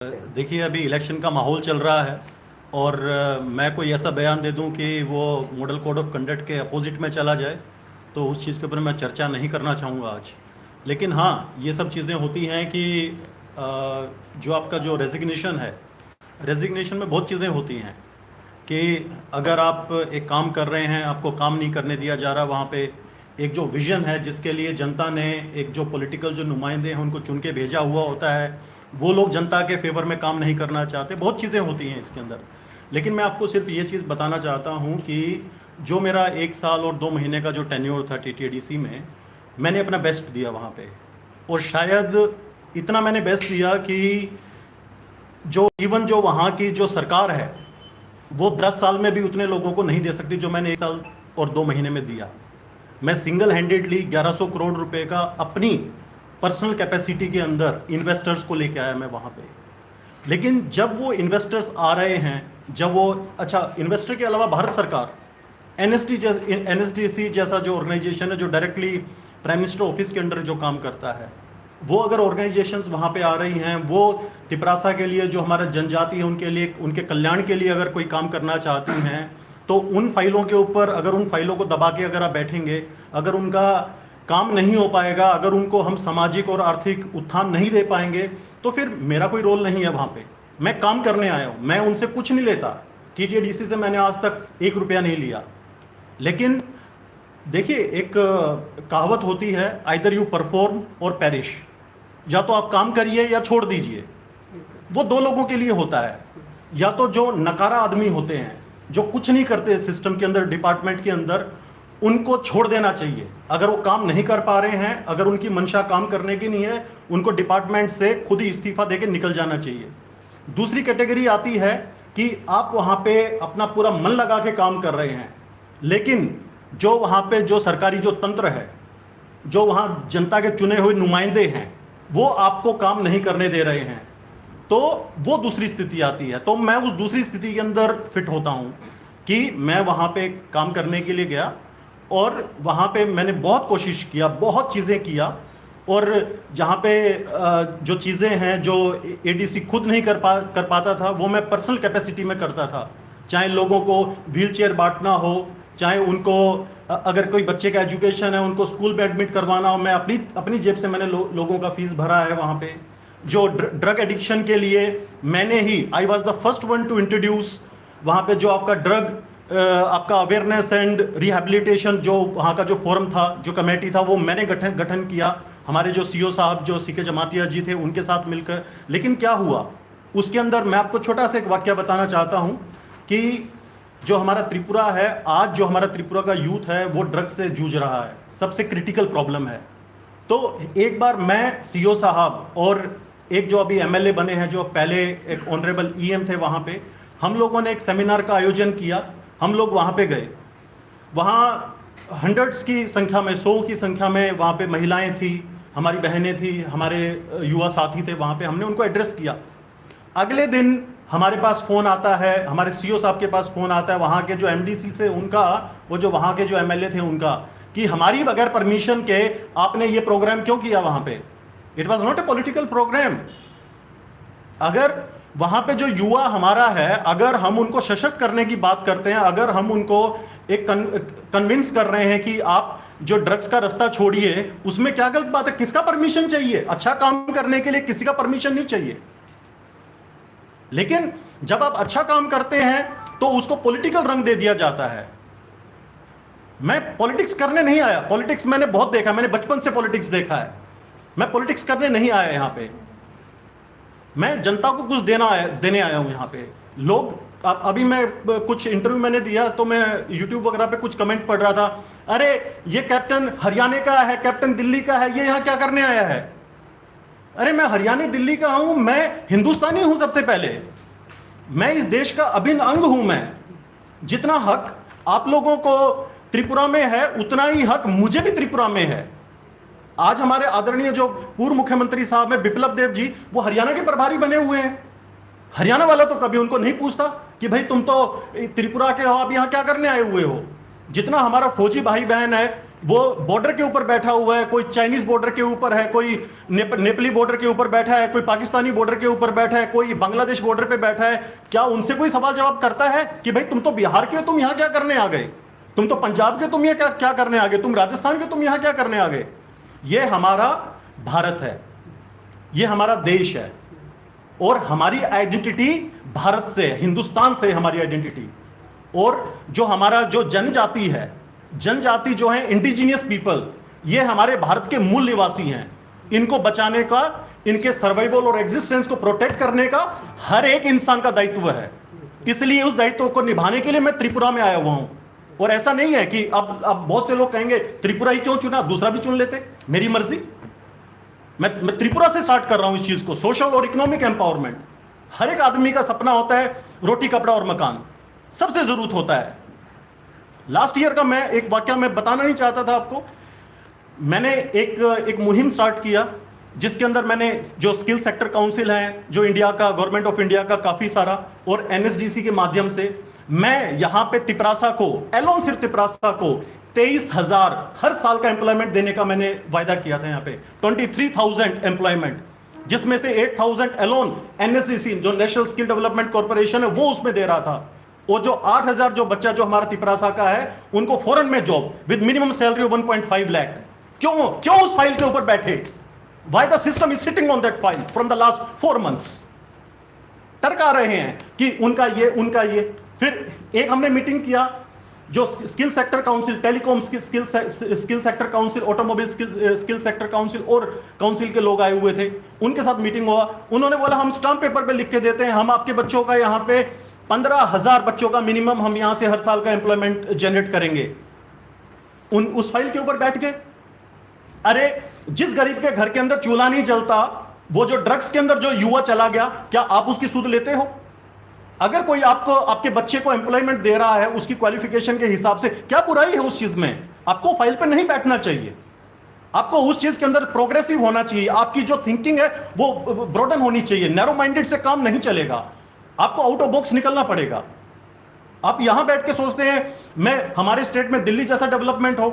देखिए, अभी इलेक्शन का माहौल चल रहा है और मैं कोई ऐसा बयान दे दूं कि वो मॉडल कोड ऑफ कंडक्ट के अपोजिट में चला जाए, तो उस चीज़ के ऊपर मैं चर्चा नहीं करना चाहूँगा आज। लेकिन हाँ, ये सब चीज़ें होती हैं कि जो आपका जो रेजिग्नेशन है, रेजिग्नेशन में बहुत चीज़ें होती हैं कि अगर आप एक काम कर रहे हैं, आपको काम नहीं करने दिया जा रहा, वहाँ पे एक जो विज़न है जिसके लिए जनता ने एक जो पॉलिटिकल जो नुमाइंदे हैं उनको चुन के भेजा हुआ होता है, वो लोग जनता के फेवर में काम नहीं करना चाहते। बहुत चीज़ें होती हैं इसके अंदर। लेकिन मैं आपको सिर्फ ये चीज़ बताना चाहता हूँ कि जो मेरा 1 साल और 2 महीने का जो टेन्योर था TTADC में, मैंने अपना बेस्ट दिया वहाँ पे। और शायद इतना मैंने बेस्ट दिया कि जो इवन जो वहाँ की जो सरकार है वो 10 साल में भी उतने लोगों को नहीं दे सकती जो मैंने 1 साल और 2 महीने में दिया। मैं सिंगल हैंडेडली 1100 करोड़ रुपए का अपनी पर्सनल कैपेसिटी के अंदर इन्वेस्टर्स को लेके आया मैं वहाँ पे। लेकिन जब वो इन्वेस्टर्स आ रहे हैं, जब वो अच्छा, इन्वेस्टर के अलावा भारत सरकार NSDC जैसा जो ऑर्गेनाइजेशन है जो डायरेक्टली प्राइम मिनिस्टर ऑफिस के अंडर जो काम करता है, वो अगर ऑर्गेनाइजेशंस वहाँ पे आ रही हैं, वो तिपरासा के लिए जो हमारा जनजाति है उनके लिए, उनके कल्याण के लिए अगर कोई काम करना चाहती हैं, तो उन फाइलों के ऊपर अगर उन फाइलों को दबा के अगर आप बैठेंगे, अगर उनका काम नहीं हो पाएगा, अगर उनको हम सामाजिक और आर्थिक उत्थान नहीं दे पाएंगे, तो फिर मेरा कोई रोल नहीं है वहाँ पे। मैं काम करने आया हूँ, मैं उनसे कुछ नहीं लेता। TTADC से मैंने आज तक 1 रुपया नहीं लिया। लेकिन देखिए, एक कहावत होती है, आइदर यू परफॉर्म और पेरिश, या तो आप काम करिए या छोड़ दीजिए। वो 2 लोगों के लिए होता है। या तो जो नकारा आदमी होते हैं, जो कुछ नहीं करते सिस्टम के अंदर, डिपार्टमेंट के अंदर, उनको छोड़ देना चाहिए। अगर वो काम नहीं कर पा रहे हैं, अगर उनकी मंशा काम करने की नहीं है, उनको डिपार्टमेंट से खुद ही इस्तीफा देके निकल जाना चाहिए। दूसरी कैटेगरी आती है कि आप वहाँ पे अपना पूरा मन लगा के काम कर रहे हैं, लेकिन जो वहाँ पे जो सरकारी जो तंत्र है, जो वहाँ जनता के चुने हुए नुमाइंदे हैं, वो आपको काम नहीं करने दे रहे हैं, तो वो दूसरी स्थिति आती है। तो मैं उस दूसरी स्थिति के अंदर फिट होता हूँ कि मैं वहाँ पे काम करने के लिए गया और वहाँ पे मैंने बहुत कोशिश किया, बहुत चीज़ें किया, और जहाँ पे जो चीज़ें हैं जो ADC खुद नहीं कर पाता था, वो मैं पर्सनल कैपेसिटी में करता था। चाहे लोगों को व्हील चेयर बांटना हो, चाहे उनको अगर कोई बच्चे का एजुकेशन है उनको स्कूल में एडमिट करवाना हो, मैं अपनी जेब से मैंने लोगों का फीस भरा है वहाँ पे। जो ड्रग एडिक्शन के लिए मैंने ही, I was the first one to introduce वहाँ पे जो आपका ड्रग आपका अवेयरनेस एंड रिहेबिलिटेशन, जो वहाँ का जो फोरम था, जो कमेटी था, वो मैंने गठन किया। हमारे जो CO साहब जो CK जमातिया जी थे उनके साथ मिलकर। लेकिन क्या हुआ उसके अंदर, मैं आपको छोटा सा एक वाक्य बताना चाहता हूँ कि जो हमारा त्रिपुरा है आज, जो हमारा त्रिपुरा का यूथ है वो ड्रग्स से जूझ रहा है, सबसे क्रिटिकल प्रॉब्लम है। तो एक बार मैं CO साहब और एक जो अभी MLA बने हैं, जो पहले एक ऑनरेबल EM थे, वहाँ पे हम लोगों ने एक सेमिनार का आयोजन किया। हम लोग वहाँ पे गए, वहाँ हंड्रेड्स की संख्या में, 100 की संख्या में वहाँ पे महिलाएं थी, हमारी बहनें थी, हमारे युवा साथी थे वहाँ पे। हमने उनको एड्रेस किया। अगले दिन हमारे पास फ़ोन आता है, हमारे CO साहब के पास फ़ोन आता है, वहाँ के जो MDC थे उनका, वो जो वहाँ के जो MLA थे उनका, कि हमारी बगैर परमिशन के आपने ये प्रोग्राम क्यों किया वहाँ पे। It was not a political programme. अगर वहाँ पे जो युवा हमारा है, अगर हम उनको सशक्त करने की बात करते हैं, अगर हम उनको एक कन्विंस कर रहे हैं कि आप जो ड्रग्स का रास्ता छोड़िए, उसमें क्या गलत बात है? किसका परमिशन चाहिए? अच्छा काम करने के लिए किसी का परमिशन नहीं चाहिए। लेकिन जब आप अच्छा काम करते हैं तो उसको पॉलिटिकल रंग दे दिया जाता है। मैं पॉलिटिक्स करने नहीं आया। पॉलिटिक्स मैंने बहुत देखा, मैंने बचपन से पॉलिटिक्स देखा है। मैं पॉलिटिक्स करने नहीं आया यहाँ पे, मैं जनता को कुछ देने आया हूँ यहाँ पे। लोग अभी मैं कुछ इंटरव्यू मैंने दिया तो मैं YouTube वगैरह पे कुछ कमेंट पढ़ रहा था, अरे ये कैप्टन हरियाणा का है, कैप्टन दिल्ली का है, ये यहाँ क्या करने आया है? अरे मैं हरियाणा दिल्ली का हूं, मैं हिंदुस्तानी हूं। सबसे पहले मैं इस देश का अभिन्न अंग हूं। मैं जितना हक आप लोगों को त्रिपुरा में है, उतना ही हक मुझे भी त्रिपुरा में है। आज हमारे आदरणीय जो पूर्व मुख्यमंत्री साहब हैं बिप्लब देव जी, वो हरियाणा के प्रभारी बने हुए हैं। हरियाणा वाला तो कभी उनको नहीं पूछता कि भाई तुम तो त्रिपुरा के हो, आप यहां क्या करने आए हुए हो। जितना हमारा फौजी भाई बहन है, वो बॉर्डर के ऊपर बैठा हुआ है, कोई चाइनीज बॉर्डर के ऊपर है, कोई नेपाली बॉर्डर के ऊपर बैठा है, कोई पाकिस्तानी बॉर्डर के ऊपर बैठा है, कोई बांग्लादेश बॉर्डर पे बैठा है, क्या उनसे कोई सवाल जवाब करता है कि भाई तुम तो बिहार के हो, तुम यहां क्या करने आ गए? तुम तो पंजाब के, तुम ये क्या करने आ गए? तुम राजस्थान के, तुम यहां क्या करने आ गए? ये हमारा भारत है, ये हमारा देश है, और हमारी आइडेंटिटी भारत से, हिंदुस्तान से हमारी आइडेंटिटी। और जो हमारा जो जनजाति है, जनजाति जो है इंडिजिनियस पीपल, ये हमारे भारत के मूल निवासी हैं। इनको बचाने का, इनके सर्वाइवल और एग्जिस्टेंस को प्रोटेक्ट करने का हर एक इंसान का दायित्व है। इसलिए उस दायित्व को निभाने के लिए मैं त्रिपुरा में आया हुआ हूं। और ऐसा नहीं है कि अब बहुत से लोग कहेंगे त्रिपुरा ही क्यों चुना, दूसरा भी चुन लेते, मेरी मर्जी। मैं त्रिपुरा से स्टार्ट कर रहा हूं इस चीज को। सोशल और इकोनॉमिक एम्पावरमेंट, हर एक आदमी का सपना होता है रोटी कपड़ा और मकान, सबसे जरूरत होता है। लास्ट ईयर का मैं एक वाक्य मैं बताना नहीं चाहता था आपको। मैंने एक मुहिम स्टार्ट किया जिसके अंदर मैंने जो स्किल सेक्टर काउंसिल है, जो इंडिया का, गवर्नमेंट ऑफ इंडिया का काफी सारा, और एनएसडीसी के माध्यम से मैं यहां पे तिपरासा को, एलोन सिर्फ तिपरासा को 23,000 हर साल का एम्प्लॉयमेंट देने का मैंने वायदा किया था। यहाँ पे 23,000 एम्प्लॉयमेंट, जिसमें से 8,000 एलोन एनएसडीसी जो नेशनल स्किल डेवलपमेंट कॉर्पोरेशन है वो उसमें दे रहा था। और जो 8,000 जो बच्चा जो हमारा तिपरासा का है, उनको फॉरेन में job with minimum salary of 1.5 lakh. क्यों उस फाइल के ऊपर बैठे? Why the system is sitting on that file from the last 4 months? तर्क आ रहे हैं कि उनका ये। फिर एक हमने मीटिंग किया, जो skill sector council, telecom skill sector council, automobile skill sector council और काउंसिल के लोग आए हुए थे, उनके साथ मीटिंग हुआ। उन्होंने बोला हम स्टाम्प पेपर पे लिख के देते हैं, हम आपके बच्चों का यहाँ पे 15,000 बच्चों का मिनिमम हम यहाँ से हर साल का एम्प्लॉयमेंट जनरेट करेंगे। उस फाइल के ऊपर बैठ गए। अरे जिस गरीब के घर के अंदर चूल्हा नहीं जलता, वो जो ड्रग्स के अंदर जो युवा चला गया, क्या आप उसकी सुध लेते हो? अगर कोई आपको, आपके बच्चे को एम्प्लॉयमेंट दे रहा है उसकी क्वालिफिकेशन के हिसाब से, क्या बुराई है उस चीज में? आपको फाइल पे नहीं बैठना चाहिए, आपको उस चीज के अंदर प्रोग्रेसिव होना चाहिए। आपकी जो थिंकिंग है वो ब्रॉडन होनी चाहिए। नैरो माइंडेड से काम नहीं चलेगा, आपको आउट ऑफ बॉक्स निकलना पड़ेगा। आप यहां बैठ के सोचते हैं मैं, हमारे स्टेट में दिल्ली जैसा डेवलपमेंट हो,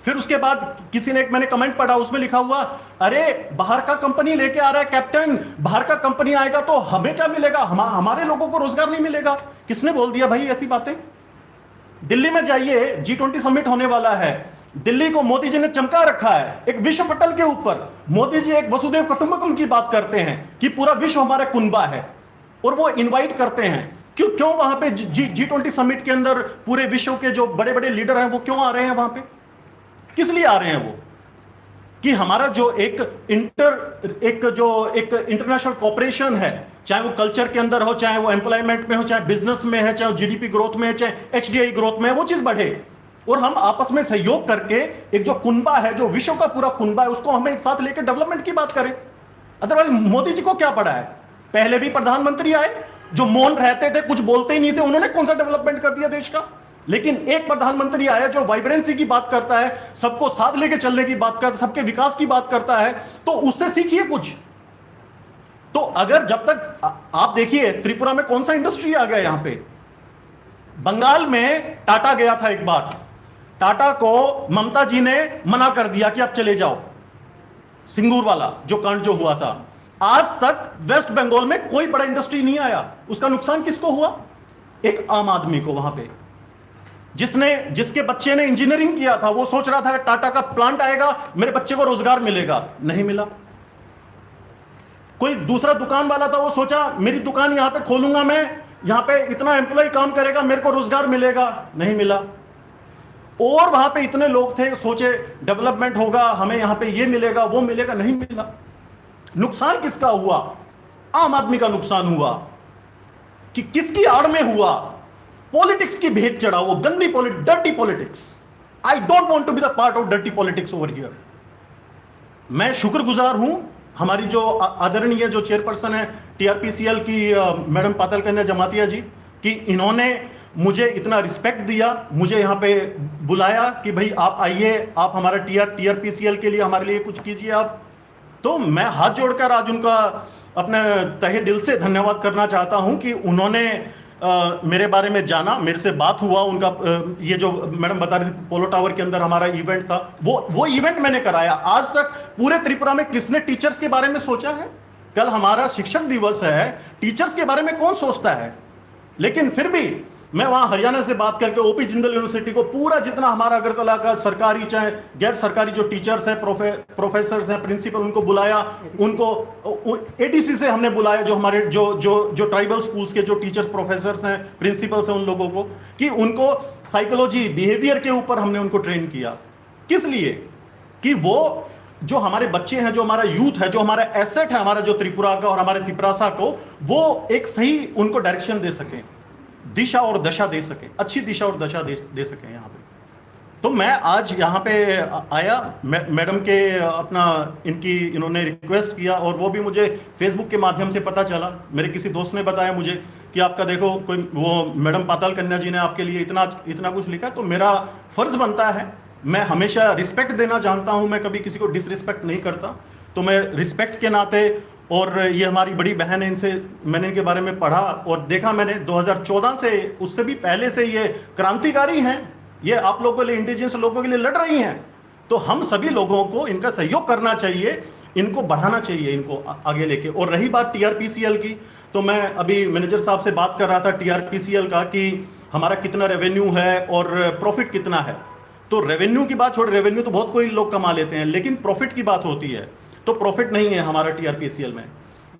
फिर उसके बाद किसी ने, एक मैंने कमेंट पढ़ा, उसमें लिखा हुआ, अरे बाहर का कंपनी लेके आ रहा है कैप्टन, बाहर का कंपनी आएगा तो हमें क्या मिलेगा, हमारे लोगों को रोजगार नहीं मिलेगा। किसने बोल दिया भाई ऐसी बातें? दिल्ली में जाइए, G20 समिट होने वाला है, दिल्ली को मोदी जी ने चमका रखा है एक विश्व पटल के ऊपर। मोदी जी एक वसुधैव कुटुंबकम की बात करते हैं कि पूरा विश्व हमारा कुनबा है, और वो इनवाइट करते हैं। क्यों वहां पे G20 समिट के अंदर पूरे विश्व के जो बड़े बड़े लीडर हैं वो क्यों आ रहे हैं वहां पे? किस लिए आ रहे हैं वो? कि हमारा जो एक इंटरनेशनल कॉपरेशन है, चाहे वो कल्चर के अंदर हो, चाहे वो एम्प्लॉयमेंट में हो, चाहे बिजनेस में है, चाहे जीडीपी ग्रोथ में है, चाहे HDI ग्रोथ में है, वो चीज बढ़े और हम आपस में सहयोग करके एक जो कुनबा है, जो विश्व का पूरा कुनबा है, उसको हमें एक साथ लेकर डेवलपमेंट की बात करें। अदरवाइज मोदी जी को क्या पड़ा है? पहले भी प्रधानमंत्री आए जो मौन रहते थे, कुछ बोलते ही नहीं थे, उन्होंने कौन सा डेवलपमेंट कर दिया देश का? लेकिन एक प्रधानमंत्री आया जो वाइब्रेंसी की बात करता है, सबको साथ लेके चलने की बात करता है, सबके विकास की बात करता है, तो उससे सीखिए कुछ। तो अगर जब तक आप देखिए त्रिपुरा में कौन सा इंडस्ट्री आ गया यहां पे। बंगाल में टाटा गया था एक बार, टाटा को ममता जी ने मना कर दिया कि आप चले जाओ, सिंगूर वाला जो कांड जो हुआ था। आज तक वेस्ट बंगाल में कोई बड़ा इंडस्ट्री नहीं आया। उसका नुकसान किसको हुआ? एक आम आदमी को। वहां पे जिसके बच्चे ने इंजीनियरिंग किया था, वो सोच रहा था कि टाटा का प्लांट आएगा मेरे बच्चे को रोजगार मिलेगा, नहीं मिला। कोई दूसरा दुकान वाला था, वो सोचा मेरी दुकान यहां पे खोलूंगा मैं, यहां पे इतना एम्प्लॉय काम करेगा, मेरे को रोजगार मिलेगा, नहीं मिला। और वहां पे इतने लोग थे, सोचे डेवलपमेंट होगा, हमें यहां पे ये मिलेगा वो मिलेगा, नहीं मिला। नुकसान किसका हुआ? आम आदमी का नुकसान हुआ। कि किसकी आड़ में हुआ? पॉलिटिक्स की भेंट चढ़ा, वो गंदी dirty politics. I don't want to be the part of dirty politics over here. मैं शुक्रगुजार हूं हमारी जो आदरणीय जो चेयरपर्सन है TRPCL की मैडम पातल कन्या जमातिया जी, कि इन्होंने मुझे इतना रिस्पेक्ट दिया, मुझे यहाँ पे बुलाया कि भाई आप आइए, आप हमारा TRPCL के लिए हमारे लिए कुछ कीजिए आप। तो मैं हाथ जोड़कर आज उनका अपने तहे दिल से धन्यवाद करना चाहता हूं कि उन्होंने मेरे बारे में जाना, मेरे से बात हुआ उनका। ये जो मैडम बता रही थी पोलो टावर के अंदर हमारा इवेंट था, वो इवेंट मैंने कराया। आज तक पूरे त्रिपुरा में किसने टीचर्स के बारे में सोचा है? कल हमारा शिक्षक दिवस है, टीचर्स के बारे में कौन सोचता है? लेकिन फिर भी मैं वहां हरियाणा से बात करके ओपी जिंदल यूनिवर्सिटी को पूरा जितना हमारा अगरतला का सरकारी चाहे गैर सरकारी जो टीचर्स हैं, प्रोफेसर्स हैं, प्रिंसिपल, उनको बुलाया। उनको एडीसी से हमने बुलाया, जो हमारे जो ट्राइबल स्कूल्स के जो टीचर्स, प्रोफेसर्स हैं, प्रिंसिपल्स हैं, उन लोगों को, कि उनको साइकोलॉजी, बिहेवियर के ऊपर हमने उनको ट्रेन किया। किस लिए? कि वो जो हमारे बच्चे हैं, जो हमारा यूथ है, जो हमारा एसेट है, हमारा जो त्रिपुरा का और हमारे तिपरासा को, वो एक सही उनको डायरेक्शन दे सकें, दिशा और दशा दे सके, अच्छी दिशा और दशा दे सके यहाँ पे। तो मैं आज यहाँ पे आया, मैडम के अपना इन्होंने रिक्वेस्ट किया, और वो भी मुझे फेसबुक के माध्यम से पता चला। मेरे किसी दोस्त ने बताया मुझे कि आपका देखो कोई वो मैडम पाताल कन्या जी ने आपके लिए इतना कुछ लिखा। तो मेरा फर्ज बनता है, मैं हमेशा रिस्पेक्ट देना जानता हूँ, मैं कभी किसी को डिसरिस्पेक्ट नहीं करता। तो मैं रिस्पेक्ट के नाते, और ये हमारी बड़ी बहन है, इनसे मैंने इनके बारे में पढ़ा और देखा मैंने 2014 से, उससे भी पहले से ये क्रांतिकारी हैं, ये आप लोगों के लिए, इंडिजिनस लोगों के लिए लड़ रही हैं। तो हम सभी लोगों को इनका सहयोग करना चाहिए, इनको बढ़ाना चाहिए, इनको आगे लेके। और रही बात टीआरपीसीएल की, तो मैं अभी मैनेजर साहब से बात कर रहा था टीआरपीसीएल का, कि हमारा कितना रेवेन्यू है और प्रॉफिट कितना है। तो रेवेन्यू की बात छोड़, रेवेन्यू तो बहुत कोई लोग कमा लेते हैं, लेकिन प्रॉफिट की बात होती है तो प्रॉफिट नहीं है हमारा टीआरपीसीएल में।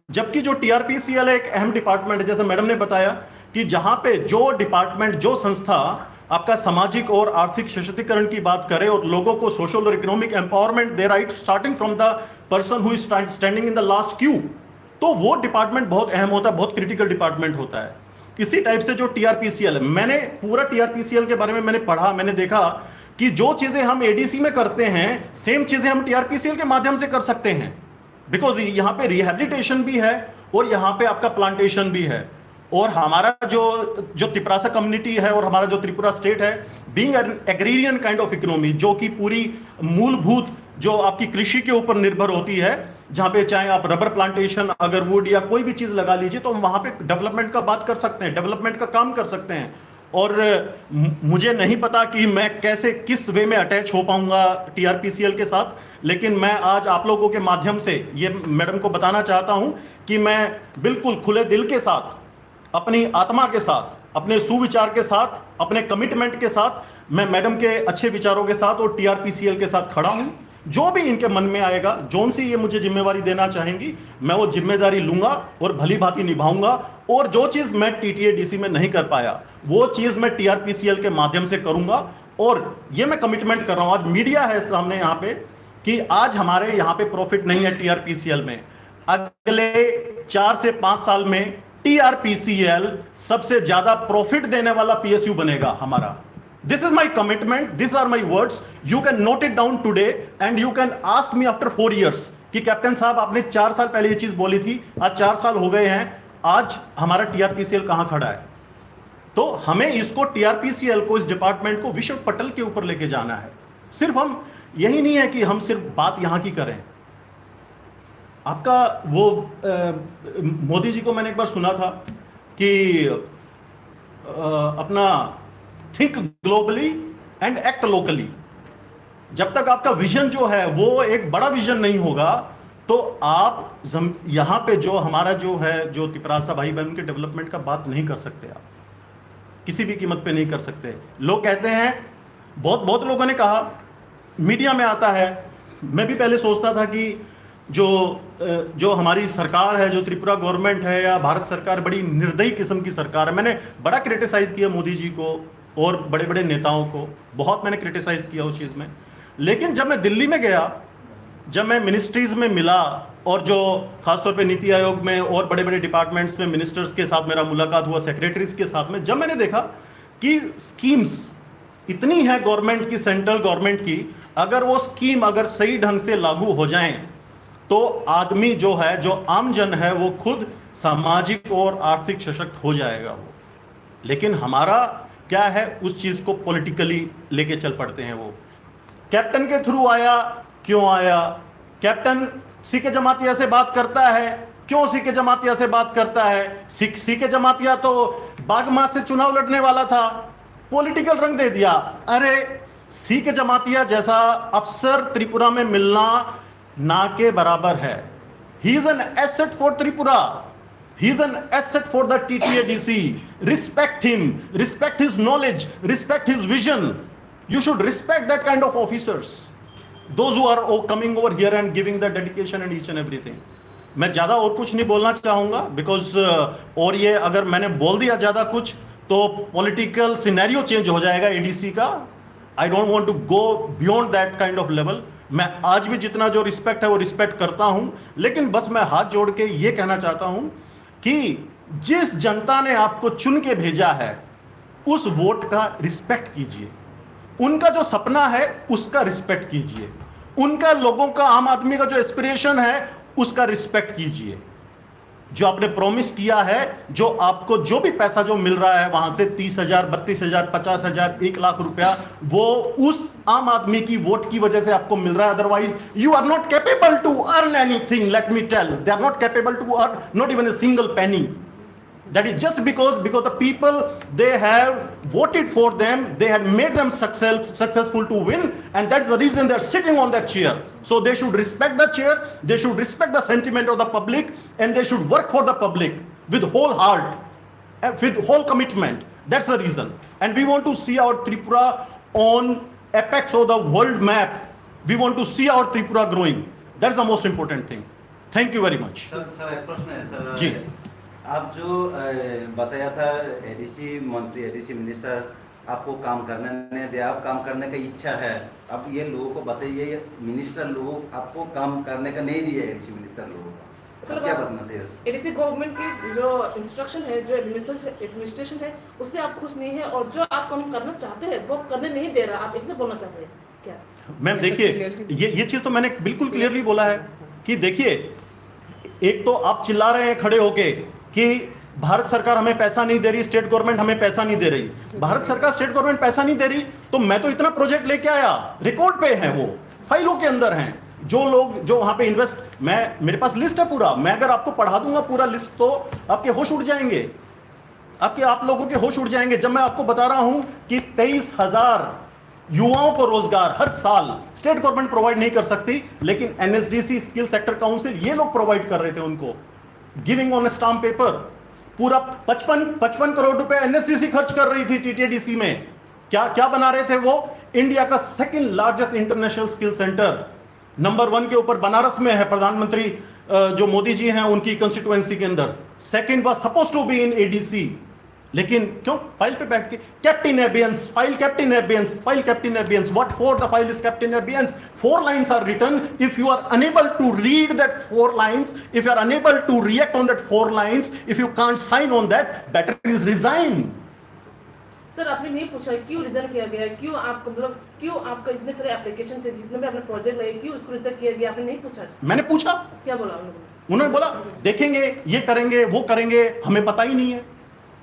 जबकि जो टीआरपीसीएल है एक अहम डिपार्टमेंट है, जैसे मैडम ने बताया कि जहां पे जो डिपार्टमेंट, जो संस्था आपका सामाजिक और आर्थिक सशक्तिकरण की बात करे और लोगों को सोशल और economic empowerment they, right, starting from the person who is standing in the last Q, तो वो डिपार्टमेंट बहुत अहम होता है, बहुत क्रिटिकल डिपार्टमेंट होता है। इसी टाइप से जो टीआरपीसीएल है, मैंने पूरा टीआरपीसीएल के बारे में मैंने पढ़ा, मैंने देखा कि जो चीजें हम एडीसी में करते हैं, सेम चीजें हम टीआरपीसीएल के माध्यम से कर सकते हैं। बिकॉज यहाँ पे रिहेबिलिटेशन भी है और यहाँ पे आपका प्लांटेशन भी है। और हमारा जो तिपरासा कम्युनिटी है और हमारा जो त्रिपुरा स्टेट है, being an agrarian kind of economy, जो कि पूरी मूलभूत जो आपकी कृषि के ऊपर निर्भर होती है, जहां पे चाहे आप रबर प्लांटेशन, अगर वुड या कोई भी चीज लगा लीजिए, तो हम वहां पे डेवलपमेंट का बात कर सकते हैं, डेवलपमेंट का काम कर सकते हैं। और मुझे नहीं पता कि मैं कैसे, किस वे में अटैच हो पाऊंगा टीआरपीसीएल के साथ, लेकिन मैं आज आप लोगों के माध्यम से ये मैडम को बताना चाहता हूं कि मैं बिल्कुल खुले दिल के साथ, अपनी आत्मा के साथ, अपने सुविचार के साथ, अपने कमिटमेंट के साथ, मैं मैडम के अच्छे विचारों के साथ और टीआरपीसीएल के साथ खड़ा हूं। जो भी इनके मन में आएगा, जोन सी ये मुझे जिम्मेवारी देना चाहेंगी, मैं वो जिम्मेदारी लूंगा और भली भांति निभाऊंगा। और जो चीज मैं टीटीएडीसी में नहीं कर पाया, वो चीज मैं टीआरपीसीएल के माध्यम से करूंगा। और ये मैं कमिटमेंट कर रहा हूं, आज मीडिया है सामने यहाँ पे, कि आज हमारे यहाँ पे प्रॉफिट नहीं है टीआरपीसीएल में, अगले 4 से 5 साल में टीआरपीसीएल सबसे ज्यादा प्रॉफिट देने वाला पीएसयू बनेगा हमारा। This is my commitment, these are my words, you can note it down today and you can ask me after 4 years कि कैप्टन साहब आपने 4 साल पहले ये चीज बोली थी, आज 4 साल हो गए हैं, आज हमारा टीआरपीसीएल कहां खड़ा है। तो हमें इसको, टीआरपीसीएल को, इस डिपार्टमेंट को विश्व पटल के ऊपर लेके जाना है। सिर्फ हम, यही नहीं है कि हम सिर्फ बात यहां की करें। आपका वो मोदी जी को मैंने एक बार सुना था कि अपना think globally and act locally. जब तक आपका विजन जो है वो एक बड़ा विजन नहीं होगा, तो आप यहां पे जो हमारा जो है, जो तिपरासा भाई बहन के डेवलपमेंट का बात नहीं कर सकते, आप किसी भी कीमत पे नहीं कर सकते। लोग कहते हैं, बहुत लोगों ने कहा, मीडिया में आता है, मैं भी पहले सोचता था कि जो हमारी सरकार है, जो त्रिपुरा गवर्नमेंट है या भारत सरकार, बड़ी निर्दयी किस्म की सरकार है। मैंने बड़ा क्रिटिसाइज किया मोदी जी को और बड़े बड़े नेताओं को, बहुत मैंने क्रिटिसाइज किया उस चीज़ में। लेकिन जब मैं दिल्ली में गया, जब मैं मिनिस्ट्रीज में मिला, और जो खासतौर पे नीति आयोग में और बड़े बड़े डिपार्टमेंट्स में मिनिस्टर्स के साथ मेरा मुलाकात हुआ, सेक्रेटरीज के साथ में, जब मैंने देखा कि स्कीम्स इतनी है गवर्नमेंट की, सेंट्रल गवर्नमेंट की, अगर वो स्कीम अगर सही ढंग से लागू हो जाएं, तो आदमी जो है, जो आम जन है, वो खुद सामाजिक और आर्थिक सशक्त हो जाएगा वो। लेकिन हमारा क्या है, उस चीज को पॉलिटिकली लेके चल पड़ते हैं। वो कैप्टन के थ्रू आया, क्यों आया? कैप्टन सीके जमातिया से बात करता है, क्यों सीके जमातिया से बात करता है? सीके जमातिया तो बागमा से चुनाव लड़ने वाला था, पॉलिटिकल रंग दे दिया। अरे सी के जमातिया जैसा अफसर त्रिपुरा में मिलना ना के बराबर है। He is an asset for Tripura, he is an asset for the TTADC. Respect him, respect his knowledge, respect his vision. You should respect that kind of officers, those who are coming over here and giving the dedication and each and everything. मैं ज्यादा और कुछ नहीं बोलना चाहूंगा because और ये अगर मैंने बोल दिया ज्यादा कुछ तो पॉलिटिकल सिनेरियो चेंज हो जाएगा एडीसी का। I don't want to go beyond that kind of level. मैं आज भी जितना जो रिस्पेक्ट है वो रिस्पेक्ट करता हूं, लेकिन बस मैं हाथ जोड़ के ये कहना चाहता हूं कि जिस जनता ने आपको चुन के भेजा है उस वोट का रिस्पेक्ट कीजिए, उनका जो सपना है उसका रिस्पेक्ट कीजिए, उनका लोगों का, आम आदमी का जो एस्पिरेशन है उसका रिस्पेक्ट कीजिए। जो आपने प्रॉमिस किया है, जो आपको जो भी पैसा जो मिल रहा है वहां से 30,000, 32,000, 50,000, 1 लाख रुपया, वो उस आम आदमी की वोट की वजह से आपको मिल रहा है। Otherwise you are not capable to earn anything, let me tell, they are not capable to earn not even a single penny. That is just because the people, they have voted for them, they had made them successful to win, and that's the reason they're sitting on that chair. So they should respect the chair, they should respect the sentiment of the public, and they should work for the public with whole heart, with whole commitment. That's the reason. And we want to see our Tripura on apex of the world map. We want to see our Tripura growing. That's the most important thing. Thank you very much. Sir एक प्रश्न है sir जी। आप जो बताया था ADC मंत्री, ADC minister आपको काम करने नहीं दिया, आप काम करने का इच्छा है, अब ये लोगों को बताइए, ये मिनिस्टर लोग आपको काम करने का नहीं दिया, एडीसी मिनिस्टर लोगों का, तो क्या बताना चाहिए? एडीसी गवर्नमेंट की जो इंस्ट्रक्शन है, जो एडमिनिस्ट्रेशन है, उससे आप खुश नहीं है, और जो आप काम करना चाहते हैं वो करने नहीं दे रहा, आप इससे बोलना चाहते हैं क्या? मैम देखिए, ये चीज तो मैंने बिल्कुल क्लियरली बोला है कि देखिए, एक तो आप चिल्ला रहे हैं खड़े होके कि भारत सरकार हमें पैसा नहीं दे रही, स्टेट गवर्नमेंट हमें पैसा नहीं दे रही। भारत सरकार, स्टेट गवर्नमेंट पैसा नहीं दे रही तो मैं तो इतना प्रोजेक्ट लेके आया, रिकॉर्ड पे है, वो फाइलों के अंदर हैं, जो लोग जो वहां पे इन्वेस्ट, मेरे पास लिस्ट है पूरा, मैं अगर आपको पढ़ा दूंगा पूरा लिस्ट तो आपके होश उड़ जाएंगे, आप लोगों के होश उड़ जाएंगे। जब मैं आपको बता रहा हूं कि 23,000 युवाओं को रोजगार हर साल स्टेट गवर्नमेंट प्रोवाइड नहीं कर सकती, लेकिन एनएसडीसी स्किल सेक्टर काउंसिल ये लोग प्रोवाइड कर रहे थे उनको, गिविंग ऑन स्टाम्प पेपर। पूरा 55 करोड़ रुपए एनएसडीसी खर्च कर रही थी टीटीडीसी में। क्या बना रहे थे वो? इंडिया का second largest international skill centre, number 1 के ऊपर बनारस में है, प्रधानमंत्री जो मोदी जी हैं उनकी कंस्टिट्यूएंसी के अंदर। Second was suppose to be in ADC, लेकिन क्यों फाइल पे बैठ के कैप्टन एबियंस, फाइल कैप्टन एबियंस, फाइल कैप्टन एबियंस, what for the file is captain एबियंस? 4 lines are written. If you are unable to read that 4 lines, if you are unable to react on that 4 lines, if you can't sign on that, better is resign. Sir आपने नहीं पूछा क्यों resign किया गया, क्यों आपको, मतलब क्यों आपका इतने सारे एप्लीकेशन से जितने भी आपने प्रोजेक्ट लगे, क्यों उसको रिजाइन किया गया, आपने नहीं पूछा? मैंने पूछा। क्या बोला उन्होंने बोला देखेंगे, ये करेंगे, वो करेंगे, हमें पता ही नहीं है।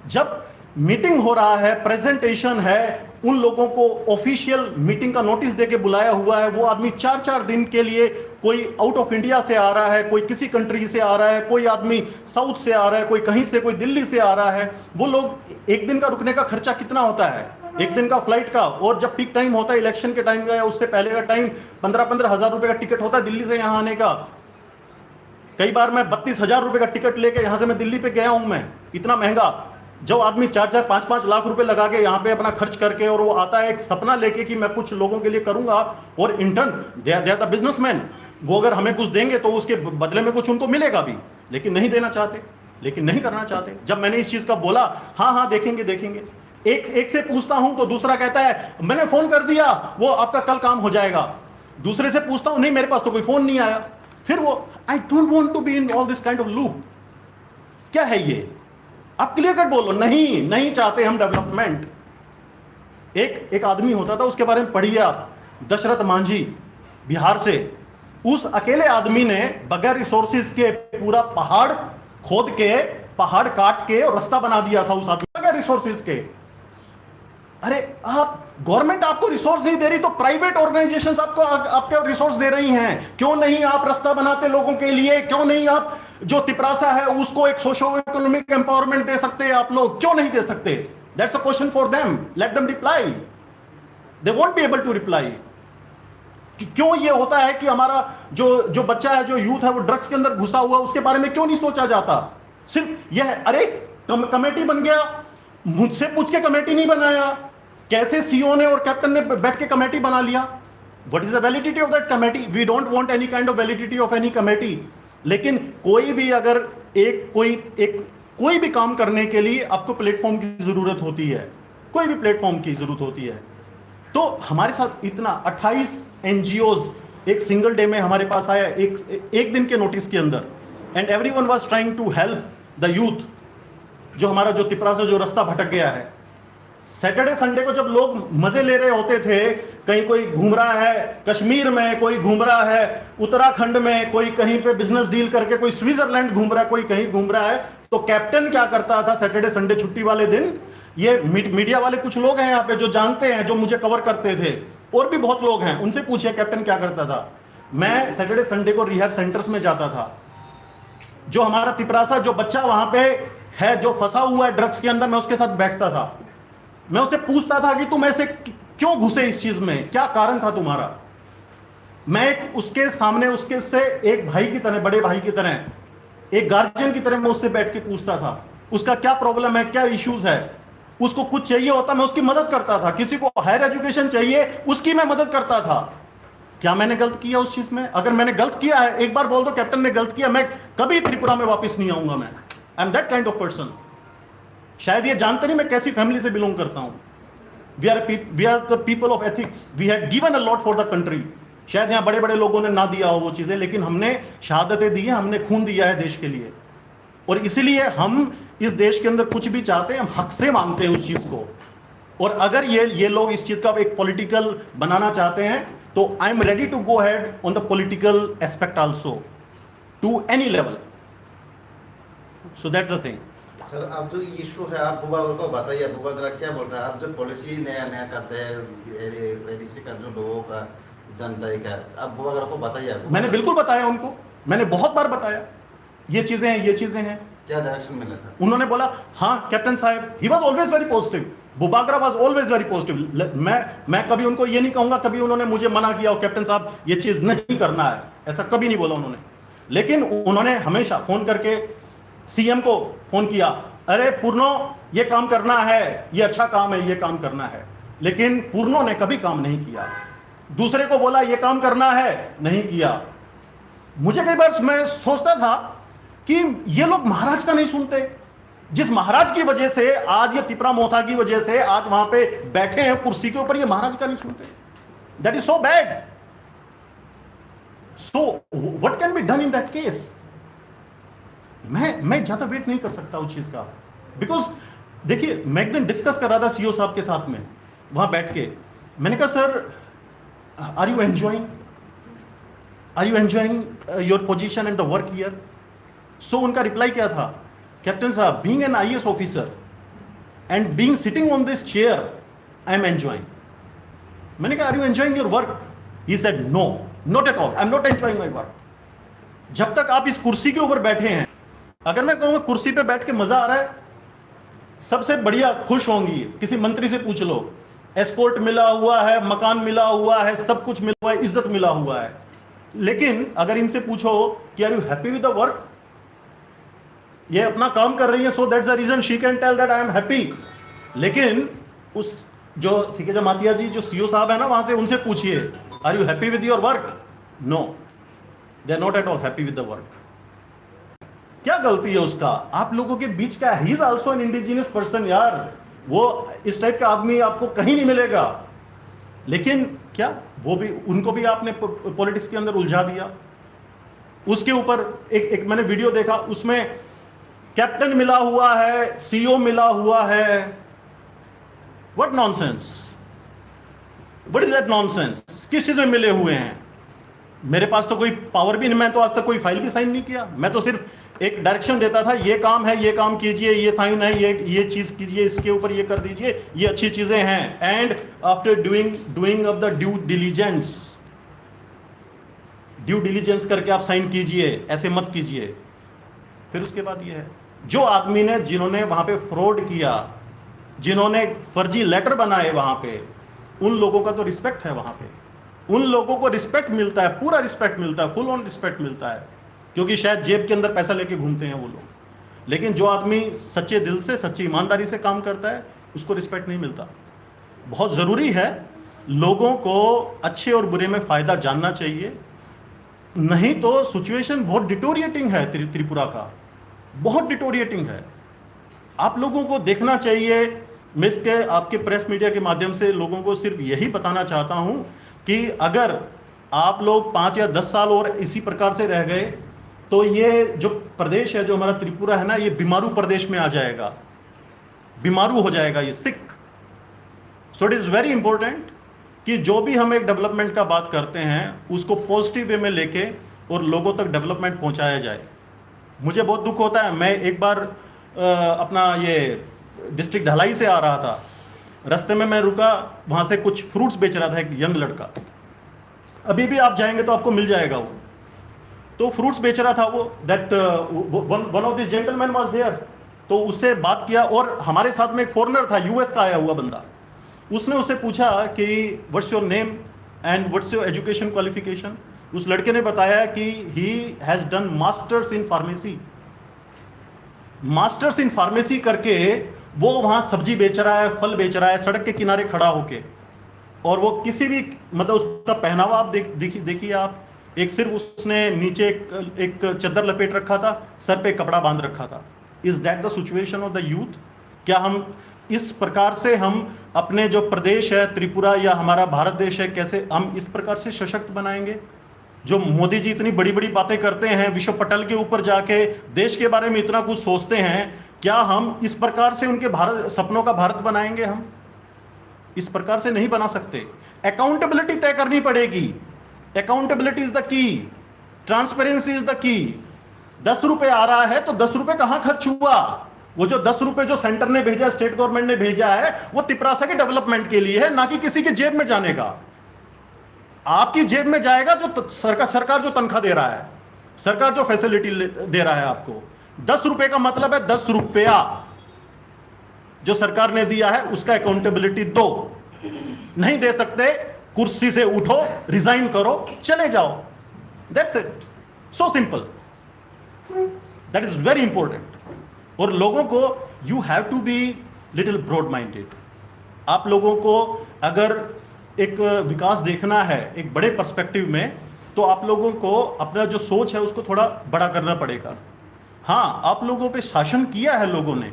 जब मीटिंग हो रहा है, प्रेजेंटेशन है, उन लोगों को ऑफिशियल मीटिंग का नोटिस देके बुलाया हुआ है, वो आदमी 4-4 दिन के लिए, कोई आउट ऑफ इंडिया से आ रहा है, कोई किसी कंट्री से आ रहा है, कोई आदमी साउथ से आ रहा है, कोई कहीं से, कोई दिल्ली से आ रहा है। वो लोग एक दिन का रुकने का खर्चा कितना होता है, एक दिन का फ्लाइट का, और जब पीक टाइम होता है इलेक्शन के टाइम का या उससे पहले का टाइम, 15-15 हजार रुपए का टिकट होता है दिल्ली से यहाँ आने का। कई बार मैं 32,000 रुपए का टिकट लेके यहां से मैं दिल्ली पे गया हूं। मैं इतना महंगा, जो आदमी 4-4, 5-5 लाख रुपए लगा के यहाँ पे अपना खर्च करके, और वो आता है एक सपना लेके कि मैं कुछ लोगों के लिए करूंगा, और in turn they are the businessman, वो अगर हमें कुछ देंगे तो उसके बदले में कुछ उनको मिलेगा भी, लेकिन नहीं देना चाहते, लेकिन नहीं करना चाहते। जब मैंने इस चीज का बोला, हाँ देखेंगे, एक से पूछता हूं तो दूसरा कहता है मैंने फोन कर दिया, वो आपका कल काम हो जाएगा। दूसरे से पूछता हूं, नहीं मेरे पास तो कोई फोन नहीं आया। फिर वो, I don't want to be in all this kind of loop. क्या है ये? आप क्लियर कट बोलो, नहीं चाहते हम डेवलपमेंट। एक आदमी होता था, उसके बारे में पढ़िए आप, दशरथ मांझी, बिहार से। उस अकेले आदमी ने बगैर रिसोर्सेज के पूरा पहाड़ खोद के, पहाड़ काट के और रास्ता बना दिया था उस आदमी, बगैर रिसोर्सेज के। अरे आप गवर्नमेंट आपको रिसोर्स नहीं दे रही तो प्राइवेट ऑर्गेनाइजेशंस आपको आपके रिसोर्स दे रही हैं। क्यों नहीं आप रास्ता बनाते लोगों के लिए? क्यों नहीं आप जो तिपरासा है उसको एक सोशो इकोनॉमिक एम्पावरमेंट दे सकते हैं? आप लोग क्यों नहीं दे सकते? That's a question for them, let them reply. They won't be able to reply. क्यों ये होता है कि हमारा जो बच्चा है, जो यूथ है, वो ड्रग्स के अंदर घुसा हुआ, उसके बारे में क्यों नहीं सोचा जाता? सिर्फ यह अरे कमेटी बन गया, मुझसे पूछ के कमेटी नहीं बनाया, कैसे सीईओ ने और कैप्टन ने बैठ के कमेटी बना लिया? What is the validity of that committee? We don't want any kind of validity of any committee. लेकिन कोई भी अगर कोई भी काम करने के लिए आपको प्लेटफॉर्म की जरूरत होती है, कोई भी प्लेटफॉर्म की जरूरत होती है। तो हमारे साथ इतना 28 एनजीओज एक सिंगल डे में हमारे पास आया, एक दिन के नोटिस के अंदर, and everyone was trying to help the youth, जो हमारा जो तिपरासा जो रास्ता भटक गया है। सैटरडे संडे को जब लोग मजे ले रहे होते थे, कहीं कोई घूम रहा है कश्मीर में, कोई घूम रहा है उत्तराखंड में, कोई कहीं पे बिजनेस डील करके, कोई स्विट्जरलैंड घूम रहा है, कोई कहीं घूम रहा है, तो कैप्टन क्या करता था सैटरडे संडे छुट्टी वाले दिन? ये मीडिया वाले कुछ लोग हैं यहाँ पे जो जानते हैं, जो मुझे कवर करते थे, और भी बहुत लोग हैं, उनसे पूछिए कैप्टन क्या करता था। मैं सैटरडे संडे को रिहैब सेंटर्स में जाता था। जो हमारा तिपरासा जो बच्चा वहां पे है, जो फंसा हुआ है ड्रग्स के अंदर, मैं उसके साथ बैठता था, मैं उससे पूछता था कि तुम ऐसे क्यों घुसे इस चीज में, क्या कारण था तुम्हारा? मैं उसके सामने उससे एक भाई की तरह, बड़े भाई की तरह, एक गार्जियन की तरह मैं उससे बैठ के पूछता था, उसका क्या प्रॉब्लम है, क्या इश्यूज है, उसको कुछ चाहिए होता मैं उसकी मदद करता था, किसी को हायर एजुकेशन चाहिए उसकी मैं मदद करता था। क्या मैंने गलत किया उस चीज में? अगर मैंने गलत किया है, एक बार बोल दो कैप्टन ने गलत किया, मैं कभी त्रिपुरा में वापस नहीं आऊंगा। मैं I am that kind of person. शायद ये जानते नहीं मैं कैसी फैमिली से बिलोंग करता हूं। We are the people of ethics, we had given a lot for the country. शायद यहां बड़े बड़े लोगों ने ना दिया हो वो चीजें, लेकिन हमने शहादतें दी हैं, हमने खून दिया है देश के लिए, और इसीलिए हम इस देश के अंदर कुछ भी चाहते हैं, हम हक से मांगते हैं उस चीज को। और अगर ये लोग इस चीज का एक पॉलिटिकल बनाना चाहते हैं, तो I am ready to go head on the political aspect also to any level. So that's the thing. Sir, अब जो इशू है आप बुबागर को बताइए, बुबागर क्या बोल रहा है? आप जो पॉलिसी नया करते हैं एडीसी का, जो लोगों का जनता का, आप बुबागर को बताइए। मैंने बिल्कुल बताया उनको, मैंने बहुत बार बताया ये चीजें हैं, ये चीजें हैं। क्या डायरेक्शन मिला सर? उन्होंने बोला हाँ कैप्टन साहब, he was always very positive, Bubagra was always very positive. मैं कभी उनको ये नहीं कहूंगा कभी उन्होंने मुझे मना किया हो कैप्टन साहब ये चीज नहीं करना है, ऐसा कभी नहीं बोला उन्होंने। लेकिन उन्होंने हमेशा फोन करके सीएम को फोन किया, अरे पूर्णो ये काम करना है, ये अच्छा काम है, ये काम करना है। लेकिन पूर्णो ने कभी काम नहीं किया। दूसरे को बोला ये काम करना है, नहीं किया। मुझे कई बार मैं सोचता था कि ये लोग महाराज का नहीं सुनते। जिस महाराज की वजह से आज ये तिपरा मोथा की वजह से आज वहां पे बैठे हैं कुर्सी के ऊपर, ये महाराज का नहीं सुनते। That is so bad. So what can be done in that case? मैं ज्यादा वेट नहीं कर सकता उस चीज का, बिकॉज देखिए मैं एक दिन डिस्कस कर रहा था सीईओ साहब के साथ में वहां बैठ के। मैंने कहा sir are you enjoying your position and the work here? So उनका रिप्लाई क्या था, कैप्टन साहब being an IAS officer and being sitting on this chair I am enjoying. मैंने कहा are you enjoying your work? He said no, not at all, I am not enjoying my work. जब तक आप इस कुर्सी के ऊपर बैठे हैं, अगर मैं कहूंगा कुर्सी पे बैठ के मजा आ रहा है, सबसे बढ़िया खुश होंगी। किसी मंत्री से पूछ लो, एस्कोर्ट मिला हुआ है, मकान मिला हुआ है, सब कुछ मिला हुआ है, इज्जत मिला हुआ है। लेकिन अगर इनसे पूछो कि are you happy with the work, ये अपना काम कर रही है, so that's the reason she can tell that I am happy. लेकिन उस जो सीके जमातिया जी जो सीईओ साहब है ना, वहां से उनसे पूछिए are you happy with your work? No, they are not at all happy with the work. क्या गलती है उसका आप लोगों के बीच का? He is also an indigenous person यार, वो इस टाइप का आदमी आपको कहीं नहीं मिलेगा। लेकिन क्या वो भी, उनको भी आपने पॉलिटिक्स के अंदर उलझा दिया। उसके ऊपर एक मैंने वीडियो देखा, उसमें कैप्टन मिला हुआ है, सीईओ मिला हुआ है। What nonsense, what is that nonsense? किस चीज में मिले हुए हैं? मेरे पास तो कोई पावर भी नहीं, मैं तो आज तक कोई फाइल भी साइन नहीं किया। मैं तो सिर्फ एक डायरेक्शन देता था, ये काम है, ये काम कीजिए, ये साइन है, ये चीज कीजिए, इसके ऊपर ये कर दीजिए, ये अच्छी चीजें हैं। And after doing of the due diligence करके आप साइन कीजिए, ऐसे मत कीजिए। फिर उसके बाद ये है, जो आदमी ने, जिन्होंने वहां पे फ्रॉड किया, जिन्होंने फर्जी लेटर बनाए वहां पे, उन लोगों का तो रिस्पेक्ट है वहां पे, उन लोगों को रिस्पेक्ट मिलता है, पूरा रिस्पेक्ट मिलता है, फुल ऑन रिस्पेक्ट मिलता है, क्योंकि शायद जेब के अंदर पैसा लेके घूमते हैं वो लोग। लेकिन जो आदमी सच्चे दिल से, सच्ची ईमानदारी से काम करता है, उसको रिस्पेक्ट नहीं मिलता। बहुत ज़रूरी है, लोगों को अच्छे और बुरे में फ़ायदा जानना चाहिए, नहीं तो सिचुएशन बहुत डिटोरिएटिंग है त्रिपुरा का, बहुत डिटोरिएटिंग है। आप लोगों को देखना चाहिए। मैं इसके आपके प्रेस मीडिया के माध्यम से लोगों को सिर्फ यही बताना चाहता हूं कि अगर आप लोग 5 या 10 साल और इसी प्रकार से रह गए तो ये जो प्रदेश है, जो हमारा त्रिपुरा है ना, ये बीमारू प्रदेश में आ जाएगा, बीमारू हो जाएगा, ये sick. So it is very important कि जो भी हम एक डेवलपमेंट का बात करते हैं उसको पॉजिटिव वे में लेके और लोगों तक डेवलपमेंट पहुंचाया जाए। मुझे बहुत दुख होता है, मैं एक बार अपना ये डिस्ट्रिक्ट ढलाई से आ रहा था, रास्ते में मैं रुका, वहाँ से कुछ फ्रूट्स बेच रहा था एक यंग लड़का, अभी भी आप जाएंगे तो आपको मिल जाएगा वो, तो फ्रूट्स बेच रहा था वो। That one of this gentleman was there, तो उससे बात किया, और हमारे साथ में एक फॉरेनर था, यूएस का आया हुआ बंदा। उसने उससे पूछा कि what's your name and what's your education qualification. उस लड़के ने बताया कि he has done masters in pharmacy, masters in pharmacy करके वो वहाँ सब्जी बेच रहा है, फल बेच रहा है, सड़क के किनारे खड़ा होके। और वो किसी भी, मतलब उसका पहनावा आप देखिए आप, एक सिर्फ उसने नीचे एक चद्दर लपेट रखा था, सर पे कपड़ा बांध रखा था। Is that the situation of the youth? क्या हम इस प्रकार से हम अपने जो प्रदेश है त्रिपुरा या हमारा भारत देश है, कैसे हम इस प्रकार से सशक्त बनाएंगे? जो मोदी जी इतनी बड़ी बड़ी बातें करते हैं, विश्व पटल के ऊपर जाके देश के बारे में इतना कुछ सोचते हैं, क्या हम इस प्रकार से उनके भारत, सपनों का भारत बनाएंगे? हम इस प्रकार से नहीं बना सकते। अकाउंटेबिलिटी तय करनी पड़ेगी। Accountability is the key, transparency is the key. 10 रुपए आ रहा है तो 10 रुपए कहां खर्च हुआ? वो जो 10 रुपए जो सेंटर ने भेजा, स्टेट गवर्नमेंट ने भेजा है, वो तिपरासा के डेवलपमेंट के लिए है, ना कि किसी के जेब में जाने का। आपकी जेब में जाएगा जो सरकार जो तनख्वाह दे रहा है, सरकार जो फैसिलिटी दे रहा है आपको। 10 रुपए का मतलब है 10 रुपया जो सरकार ने दिया है, उसका अकाउंटेबिलिटी दो। नहीं दे सकते, कुर्सी से उठो, रिजाइन करो, चले जाओ। That's it, so simple. That is very important. और लोगों को, you have to be little broad minded. आप लोगों को अगर एक विकास देखना है एक बड़े पर्सपेक्टिव में, तो आप लोगों को अपना जो सोच है उसको थोड़ा बड़ा करना पड़ेगा। हाँ, आप लोगों पे शासन किया है लोगों ने,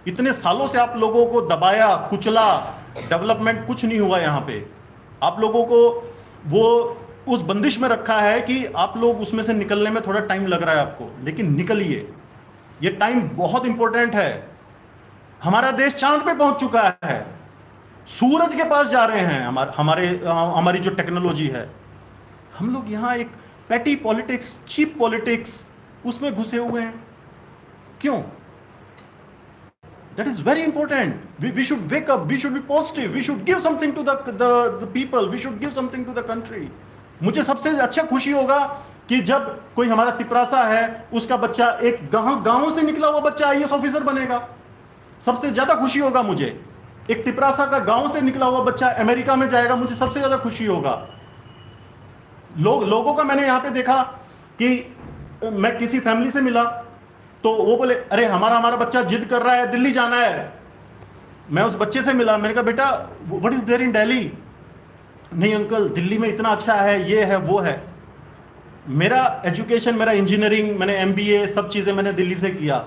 इतने सालों से आप लोगों को दबाया, कुचला, डेवलपमेंट कुछ नहीं हुआ यहाँ पे। आप लोगों को वो उस बंदिश में रखा है कि आप लोग उसमें से निकलने में थोड़ा टाइम लग रहा है आपको, लेकिन निकलिए। ये टाइम बहुत इंपॉर्टेंट है। हमारा देश चांद पे पहुंच चुका है, सूरज के पास जा रहे हैं। हमारी जो टेक्नोलॉजी है, हम लोग यहाँ एक पैटी पॉलिटिक्स, चीप पॉलिटिक्स, उसमें घुसे हुए हैं। क्यों? That is very important. We should wake up. We should be positive. We should give something to the people. We should give something to the country. मुझे सबसे अच्छा खुशी होगा कि जब कोई हमारा तिपरासा है, उसका बच्चा, एक गांव से निकला हुआ बच्चा IAS ऑफिसर बनेगा। सबसे ज्यादा खुशी होगा मुझे। एक तिपरासा का गांव से निकला हुआ बच्चा अमेरिका में जाएगा, मुझे सबसे ज्यादा खुशी होगा। लोगों का मैंने यहाँ पे देखा कि मैं किसी फैमिली से मिला तो वो बोले, अरे हमारा बच्चा जिद कर रहा है, दिल्ली जाना है। मैं उस बच्चे से मिला, मैंने कहा बेटा what is there in Delhi? नहीं अंकल, दिल्ली में इतना अच्छा है, ये है वो है। मेरा एजुकेशन, मेरा इंजीनियरिंग, मैंने MBA, सब चीज़ें मैंने दिल्ली से किया,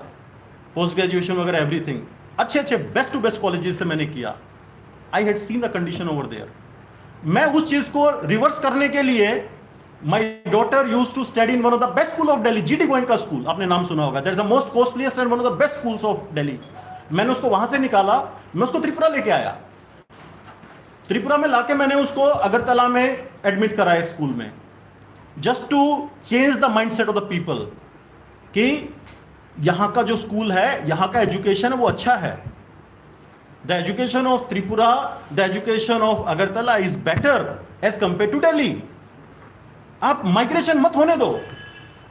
पोस्ट ग्रेजुएशन वगैरह एवरीथिंग, अच्छे बेस्ट टू बेस्ट कॉलेजेस से मैंने किया। I had seen the condition over there. मैं उस चीज़ को रिवर्स करने के लिए, My daughter used to study in one of the best school of Delhi, GD Goenka school, आपने नाम सुना होगा। That is the most costliest and one of the best schools of Delhi। मैंने उसको वहां से निकाला, मैं उसको त्रिपुरा लेके आया। त्रिपुरा में लाके मैंने उसको अगरतला में एडमिट कराया एक स्कूल में, just to change the mindset of the people. कि यहाँ का जो स्कूल है, यहाँ का एजुकेशन है वो अच्छा है। The education of Tripura, the education of Agartala is better as compare to Delhi. आप माइग्रेशन मत होने दो।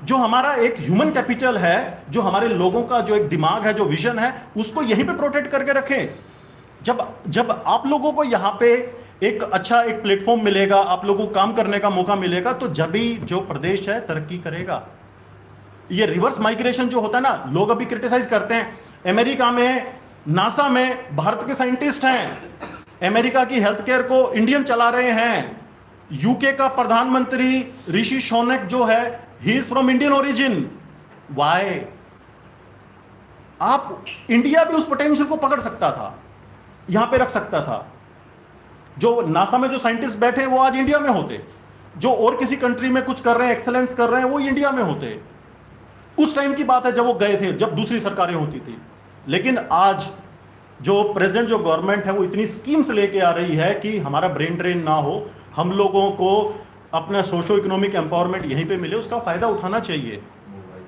जो हमारा एक ह्यूमन कैपिटल है, जो हमारे लोगों का जो एक दिमाग है, जो विजन है, उसको यहीं पे प्रोटेक्ट करके रखें। जब आप लोगों को यहाँ पे एक अच्छा एक प्लेटफॉर्म मिलेगा, आप लोगों को काम करने का मौका मिलेगा, तो जब भी जो प्रदेश है तरक्की करेगा। ये रिवर्स माइग्रेशन जो होता है ना, लोग अभी क्रिटिसाइज करते हैं। अमेरिका में नासा में भारत के साइंटिस्ट हैं, अमेरिका की हेल्थ केयर को इंडियन चला रहे हैं। यूके का प्रधानमंत्री ऋषि सुनक जो है, he is from Indian origin. Why? आप इंडिया भी उस पोटेंशियल को पकड़ सकता था, यहां पे रख सकता था। जो नासा में जो साइंटिस्ट बैठे हैं वो आज इंडिया में होते, जो और किसी कंट्री में कुछ कर रहे हैं, एक्सेलेंस कर रहे हैं, वो इंडिया में होते। उस टाइम की बात है जब वो गए थे, जब दूसरी सरकारें होती थी। लेकिन आज जो प्रेजेंट जो गवर्नमेंट है वो इतनी स्कीम्स लेके आ रही है कि हमारा ब्रेन ड्रेन ना हो, हम लोगों को अपना सोशो इकोनॉमिक एम्पावरमेंट यहीं पे मिले, उसका फायदा उठाना चाहिए,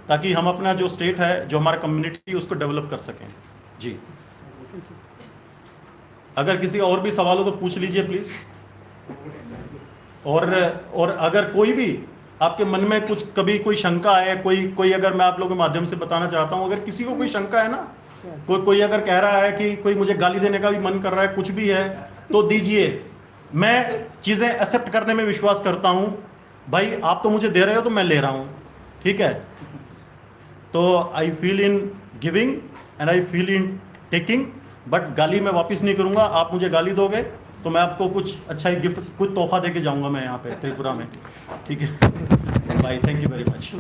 ताकि हम अपना जो स्टेट है, जो हमारा कम्युनिटी, उसको डेवलप कर सकें। जी, अगर किसी का और भी सवाल हो तो पूछ लीजिए प्लीज। और अगर कोई भी आपके मन में कुछ कभी कोई शंका है, कोई अगर मैं आप लोगों के माध्यम से बताना चाहता हूं, अगर किसी को कोई शंका है ना, कोई अगर कह रहा है कि कोई मुझे गाली देने का भी मन कर रहा है, कुछ भी है, तो दीजिए। मैं चीजें एक्सेप्ट करने में विश्वास करता हूं। भाई आप तो मुझे दे रहे हो तो मैं ले रहा हूं, ठीक है। तो I feel in giving and I feel in taking, but गाली मैं वापस नहीं करूंगा। आप मुझे गाली दोगे तो मैं आपको कुछ अच्छा ही गिफ्ट, कुछ तोहफा देके जाऊंगा मैं यहाँ पे त्रिपुरा में, ठीक है। Bye, thank you very much.